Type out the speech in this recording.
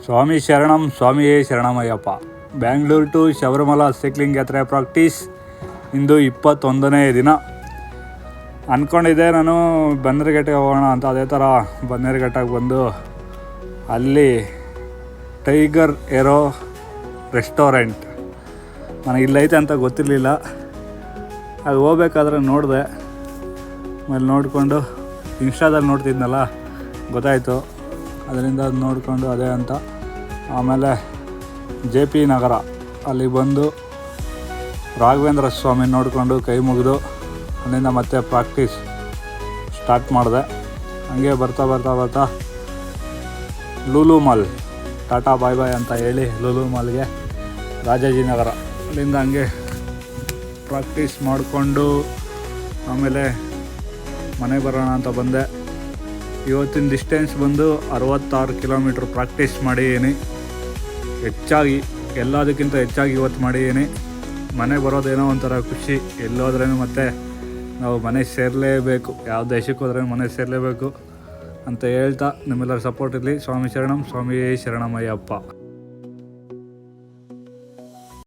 ಸ್ವಾಮಿ ಶರಣಂ ಸ್ವಾಮಿಯೇ ಶರಣಮಯ್ಯಪ್ಪ. ಬ್ಯಾಂಗ್ಳೂರು ಟು ಶಬರಿಮಲ ಸೈಕ್ಲಿಂಗ್ ಯಾತ್ರೆ ಪ್ರಾಕ್ಟೀಸ್ ಇಂದು 21ನೇ ದಿನ. ಅಂದ್ಕೊಂಡಿದ್ದೆ ನಾನು ಬನ್ನೇರುಘಟ್ಟಗೆ ಹೋಗೋಣ ಅಂತ. ಅದೇ ಥರ ಬನ್ನೇರುಘಟ್ಟಕ್ಕೆ ಬಂದು ಅಲ್ಲಿ ಟೈಗರ್ ಏರೋ ರೆಸ್ಟೋರೆಂಟ್ ನನಗೆ ಇಲ್ಲೈತೆ ಅಂತ ಗೊತ್ತಿರಲಿಲ್ಲ. ಅದು ಹೋಗ್ಬೇಕಾದ್ರೆ ನೋಡಿದೆ, ಆಮೇಲೆ ನೋಡಿಕೊಂಡು ಇನ್ಸ್ಟಾದಲ್ಲಿ ನೋಡ್ತಿದ್ನಲ್ಲ ಗೊತ್ತಾಯಿತು. ಅದರಿಂದ ಅದು ನೋಡಿಕೊಂಡು ಅದೇ ಅಂತ ಆಮೇಲೆ JP ನಗರ ಅಲ್ಲಿ ಬಂದು ರಾಘವೇಂದ್ರ ಸ್ವಾಮಿ ನೋಡಿಕೊಂಡು ಕೈ ಮುಗಿದು ಅಲ್ಲಿಂದ ಮತ್ತೆ ಪ್ರಾಕ್ಟೀಸ್ ಸ್ಟಾರ್ಟ್ ಮಾಡಿದೆ. ಹಂಗೆ ಬರ್ತಾ ಲೂಲು ಮಾಲ್ ಟಾಟಾ ಬಾಯ್ ಬಾಯ್ ಅಂತ ಹೇಳಿ ಲೂಲು ಮಾಲ್ಗೆ ರಾಜಾಜಿನಗರ ಅಲ್ಲಿಂದ ಹಂಗೆ ಪ್ರಾಕ್ಟೀಸ್ ಮಾಡಿಕೊಂಡು ಆಮೇಲೆ ಮನೆಗೆ ಬರೋಣ ಅಂತ ಬಂದೆ. ಇವತ್ತಿನ ಡಿಸ್ಟೆನ್ಸ್ ಬಂದು 66 ಕಿಲೋಮೀಟ್ರ್ ಪ್ರಾಕ್ಟೀಸ್ ಮಾಡಿದ್ದೀನಿ. ಹೆಚ್ಚಾಗಿ ಎಲ್ಲದಕ್ಕಿಂತ ಹೆಚ್ಚಾಗಿ ಇವತ್ತು ಮಾಡಿದ್ದೀನಿ. ಮನೆಗೆ ಬರೋದೇನೋ ಒಂಥರ ಖುಷಿ. ಎಲ್ಲೋದ್ರೂ ಮತ್ತೆ ನಾವು ಮನೆ ಸೇರಲೇಬೇಕು, ಯಾವ ದೇಶಕ್ಕೆ ಹೋದ್ರೂ ಮನೆ ಸೇರಲೇಬೇಕು ಅಂತ ಹೇಳ್ತಾ ನಿಮ್ಮೆಲ್ಲರ ಸಪೋರ್ಟ್ ಇರಲಿ. ಸ್ವಾಮಿ ಶರಣಂ ಸ್ವಾಮಿಯೇ ಶರಣಮಯ್ಯಪ್ಪ.